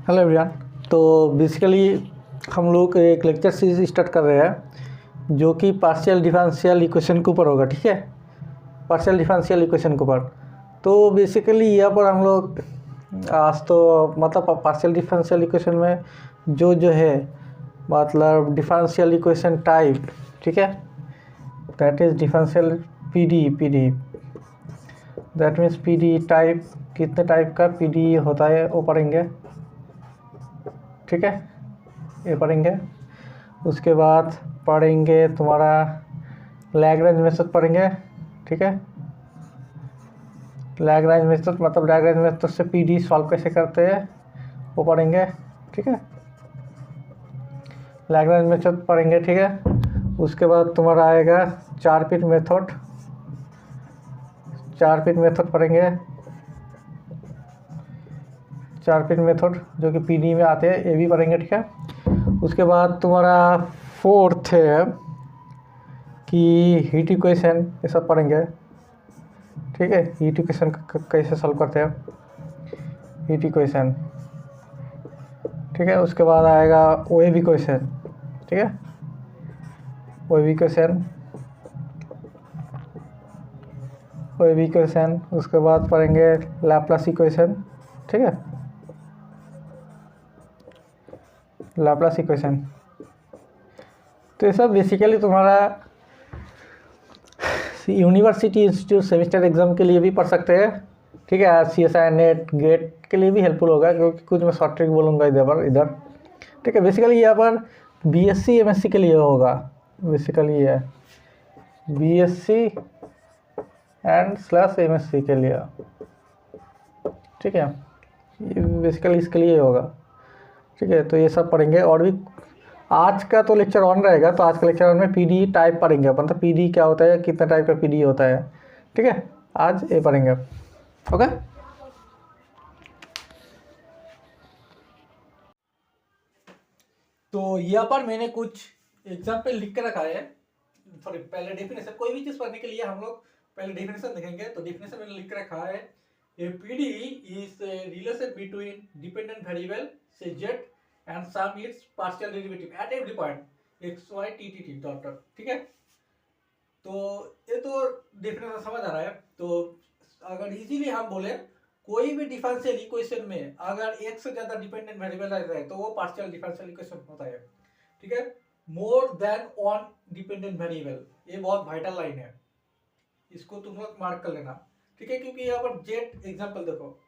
Hello everyone. तो basically हम लोग एक लेक्चर सीरीज स्टार्ट कर रहे हैं जो कि पार्शियल डिफरेंशियल इक्वेशन के ऊपर होगा। ठीक है, पार्शियल डिफरेंशियल इक्वेशन के ऊपर। तो बेसिकली यहाँ पर हम लोग आज तो मतलब पार्शियल डिफरेंशियल इक्वेशन में जो है मतलब डिफरेंशियल इक्वेशन टाइप, ठीक है, that is differential PD that means PD type, कितने टाइप का पीडी होता है वो पढ़ेंगे। ठीक है, ये पढ़ेंगे। उसके बाद पढ़ेंगे तुम्हारा लैग्रेंज मेथड पढ़ेंगे। ठीक है, लैग्रेंज मेथड मतलब लैग्रेंज मेथड से पीडी सॉल्व कैसे करते हैं वो पढ़ेंगे। ठीक है, लैग्रेंज मेथड पढ़ेंगे। ठीक है, उसके बाद तुम्हारा आएगा चार पिट मेथड पढ़ेंगे। चार पिट मेथड जो कि पीडी में आते हैं, ये भी पढ़ेंगे। ठीक है, उसके बाद तुम्हारा फोर्थ है कि हीट इक्वेशन, ये सब पढ़ेंगे। ठीक है, हीट इक्वेशन कैसे सॉल्व करते हैं, हीट इक्वेशन। ठीक है, उसके बाद आएगा वेव इक्वेशन। ठीक है, वेव इक्वेशन। उसके बाद पढ़ेंगे लैप्लास इक्वेशन। ठीक है, लैप्लास इक्वेशन। तो ये सब बेसिकली तुम्हारा यूनिवर्सिटी इंस्टीट्यूट सेमेस्टर एग्जाम के लिए भी पढ़ सकते हैं। ठीक है, CSI नेट गेट के लिए भी हेल्पफुल होगा, क्योंकि कुछ मैं शॉर्ट ट्रिक बोलूँगा इधर। ठीक है, बेसिकली यहाँ पर BSc MSc के लिए होगा। बेसिकली ये BSc एंड / MSc के लिए। ठीक है, ये बेसिकली इसके लिए होगा। ठीक है, तो ये सब पढ़ेंगे। और भी आज का तो लेक्चर ऑन रहेगा, तो आज का लेक्चर ऑन में पीडी टाइप पढ़ेंगे, मतलब पीडी क्या होता है, कितना टाइप का पीडी होता है। ठीक है, आज ये पढ़ेंगे। ओके, तो यहाँ पर मैंने कुछ एग्जाम्पल लिख के रखा है। सॉरी, पहले डेफिनेशन, कोई भी चीज़ पढ़ने के लिए हम लोग पहले डेफिनेशन देखेंगे। तो डेफिनेशन मैंने लिख के रखा है, A PD is relation between dependent variable से z and sum its partial derivative at every point x y t t t dot dot। ठीक है, तो ये तो डेफिनेशन समझ आ रहा है। तो अगर इजीली हम बोले, कोई भी डिफरेंशियल इक्वेशन में अगर एक से ज्यादा डिपेंडेंट वेरिएबल रहता है तो वो पार्शियल डिफरेंशियल इक्वेशन होता है। ठीक है, more than one dependent variable, ये बहुत वाइटल लाइन है, इसको तुम लोग मार्क कर लेना। ठीक है, क्योंकि यहाँ पर जेड एग्जांपल देखो,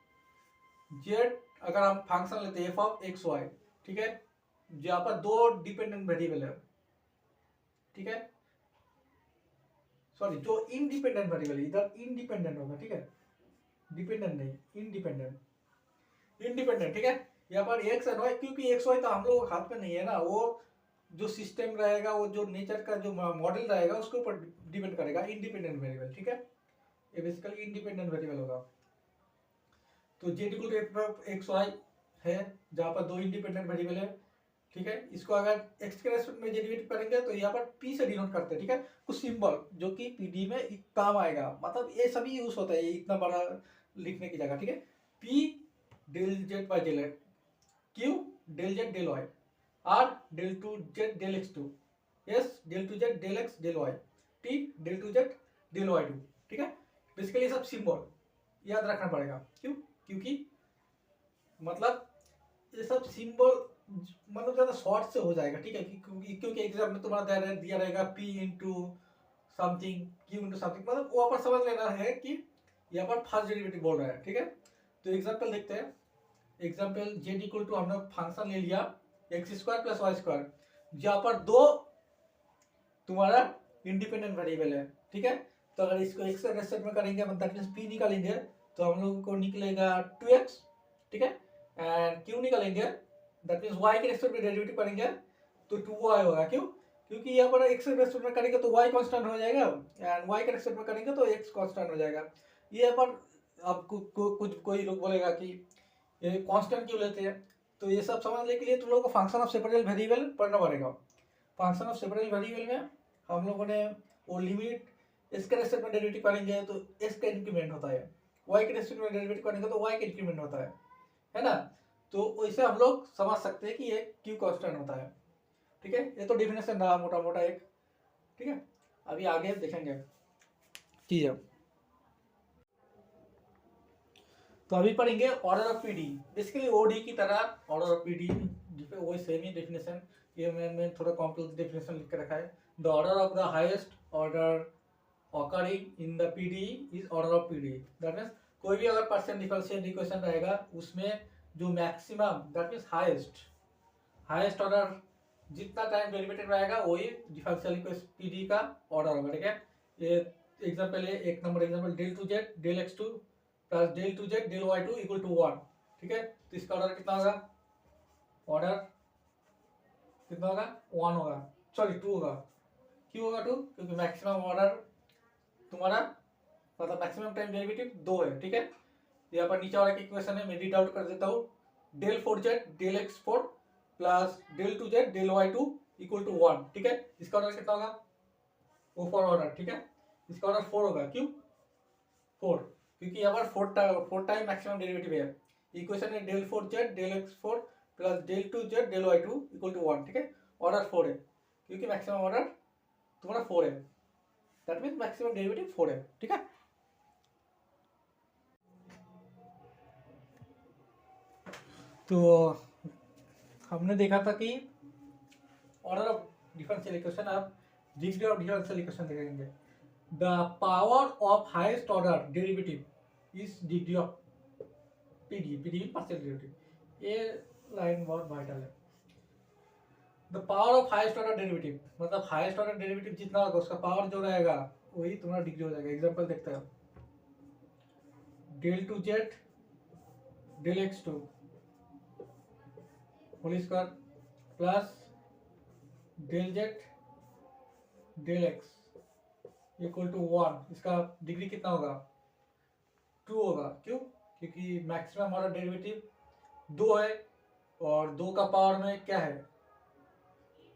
जेड अगर हम फंक्शन लेते हैं f(x, y), ठीक है, यहाँ पर दो डिपेंडेंट वेरिएबल है। ठीक है, सॉरी, जो इंडिपेंडेंट वेरिएबल, इधर इंडिपेंडेंट होगा। ठीक है, डिपेंडेंट नहीं, इंडिपेंडेंट। ठीक है, यहाँ पर x एंड y, क्योंकि x y तो हम लोग हाथ में नहीं है ना, वो जो सिस्टम रहेगा, वो जो नेचर का जो मॉडल रहेगा उसके ऊपर डिपेंड करेगा, इंडिपेंडेंट वेरिएबल। ठीक है, ये बेसिकली इंडिपेंडेंट वेरिएबल होगा। तो z = x y है, जहाँ पर दो इंडिपेंडेंट वेरिएबल है। ठीक है, इसको अगर x के रेस्पेक्ट में डेरिवेट करेंगे तो यहाँ पर p से डिनोट करते हैं। ठीक है, कुछ सिंबल जो कि पीडी में काम आएगा, मतलब ये सभी यूज होता है इतना बड़ा लिखने की जगह। ठीक है, p del z by del x, q del z del y, r del 2z del x2, s del 2z del x del y, t del 2z del y2। ठीक है, बेसिकली ये सब सिंबल याद रखना पड़ेगा। क्यों? क्योंकि मतलब ये सब सिंबल मतलब ज़्यादा शॉर्ट से हो जाएगा। ठीक है, क्योंकि एग्जाम में तुम्हारा दिया रहेगा p into something, q into something, मतलब वहाँ पर समझ लेना है कि यहाँ पर फर्स्ट डेरिवेटिव बोल रहा है। ठीक है, तो एग्जाम्पल देखते हैं। एग्जाम्पल z = हमने फंक्शन ले लिया x² + y², जहाँ पर दो तुम्हारा इंडिपेंडेंट वेरिएबल है। ठीक है, तो अगर इसको x के रेस्पेक्ट में करेंगे, दैट मींस p निकालेंगे तो हम लोगों को निकलेगा 2x। ठीक है, एंड q निकालेंगे, दैट मींस y के रेस्पेक्ट में डेरिवेटिव करेंगे तो 2y होगा। क्यों? क्योंकि यहाँ पर x के रेस्पेक्ट में करेंगे तो y कांस्टेंट हो जाएगा, एंड y के रेस्पेक्ट में करेंगे तो x कांस्टेंट हो जाएगा। ये यहाँ पर अब कोई लोग बोलेगा कि ये कांस्टेंट क्यों लेते हैं, तो ये सब समझने के लिए तुम लोगों को फंक्शन ऑफ सेपरेबल वेरिएबल पढ़ना पड़ेगा। फंक्शन ऑफ सेपरेबल वेरिएबल में हम लोगों ने वो लिमिट s के रेस्पेक्ट में डेरिवेटिव करेंगे तो s का इंक्रीमेंट होता है, y के रेस्पेक्ट में डेरिवेटिव करेंगे तो y का इंक्रीमेंट होता है ना। तो वैसे हम लोग समझ सकते हैं कि ये क्यू कांस्टेंट होता है। ठीक है, ये तो डिफिनेशन रहा मोटा मोटा एक। ठीक है, अभी आगे देखेंगे चीज़। तो अभी पढ़ेंगे order of PD. Basically OD की तरह ऑर्डर ऑफ पीडी, वही सेम ही डेफिनेशन। ये मैंने थोड़ा कॉम्प्लेक्स डेफिनेशन लिख के रखा है। The order of the highest order occurring in the PD is order of PD. That means कोई भी अगर पर्सन डिफरेंशियल इक्वेशन रहेगा उसमें जो maximum, that means highest order जितना टाइम डेरिवेटिव रहेगा वही डिफरेंशियल इक्वेशन पीडी का ऑर्डर होगा। ठीक है, ये एग्जांपल है, एक number example, del two z del x two plus del two z del y two equal to 1। ठीक है, तो इसका ऑर्डर कितना होगा? ऑर्डर कितना होगा? 1 होगा, सॉरी 2 होगा। क्यों होगा 2? क्योंकि मैक्सिमम ऑर्डर तुम्हारा मतलब मैक्सिमम टाइम डेरिवेटिव 2 है। ठीक है, यहाँ पर नीचे वाला इक्वेशन है, मैं रीड आउट कर देता हूँ। Del 4 z del x 4 plus del 2 z del y 2 equal to 1। ठीक है, इसका ऑर्डर कितना होगा? वो 4 ऑर्डर। ठीक है, इसका ऑर्डर 4 होगा। क्यों 4? क्योंकि यहाँ पर 4 टाइम मैक्सिमम डेरिवेटिव है। इक्वेशन है del 4 z del x 4 plus del 2 z del y 2 equal to 1। ठीक है, ऑर्डर 4 है क्योंकि मैक्सिमम ऑर्डर तुम्हारा 4 है। दैट मीन्स मैक्सिमम डेरिवेटिव 4 है। ठीक है, तो हमने देखा था कि ऑर्डर ऑफ डिफरेंशियल इक्वेशन, अब डिग्री ऑफ डिफरेंशियल इक्वेशन देखेंगे। The power of highest order derivative is degree of PD, PD partial derivative. ये लाइन बहुत वाइटल है। The power of highest order derivative मतलब हाईएस्ट ऑर्डर डेरिवेटिव जितना होगा उसका power जो रहेगा वही तुम्हारा डिग्री हो जाएगा। एग्जांपल देखते हैं, del two z del x two whole square plus del z del x equal to 1। इसका डिग्री कितना होगा? 2 होगा। क्यों? क्योंकि मैक्सिमम ऑर्डर डेरिवेटिव 2 है और 2 का पावर में क्या है?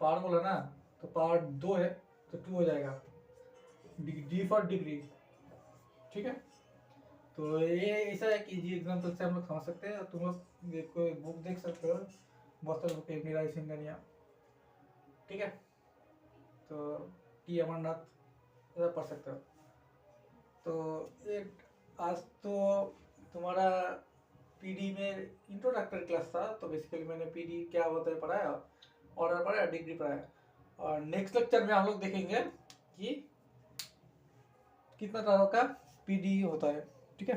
पावर बोला ना, तो पावर 2 है तो 2 हो जाएगा, डी फॉर डिग्री। ठीक है, तो ये ऐसा है कि जी एग्जाम्पल से हम लोग समझ सकते हैं। तुम लोग कोई बुक देख सकते हो, बहुत सारे बुक है, मेरा सिंगनिया। ठीक है, तो टी अमरनाथ पढ़ सकते हो। तो एक आज तो तुम्हारा पीडी में इंट्रोडक्टरी क्लास था, तो बेसिकली मैंने पीडी क्या होता है पढ़ाया, ऑर्डर पढ़ाया, डिग्री पढ़ाया। और नेक्स्ट लेक्चर में हम लोग देखेंगे कि कितना तरह का पीडी होता है। ठीक है।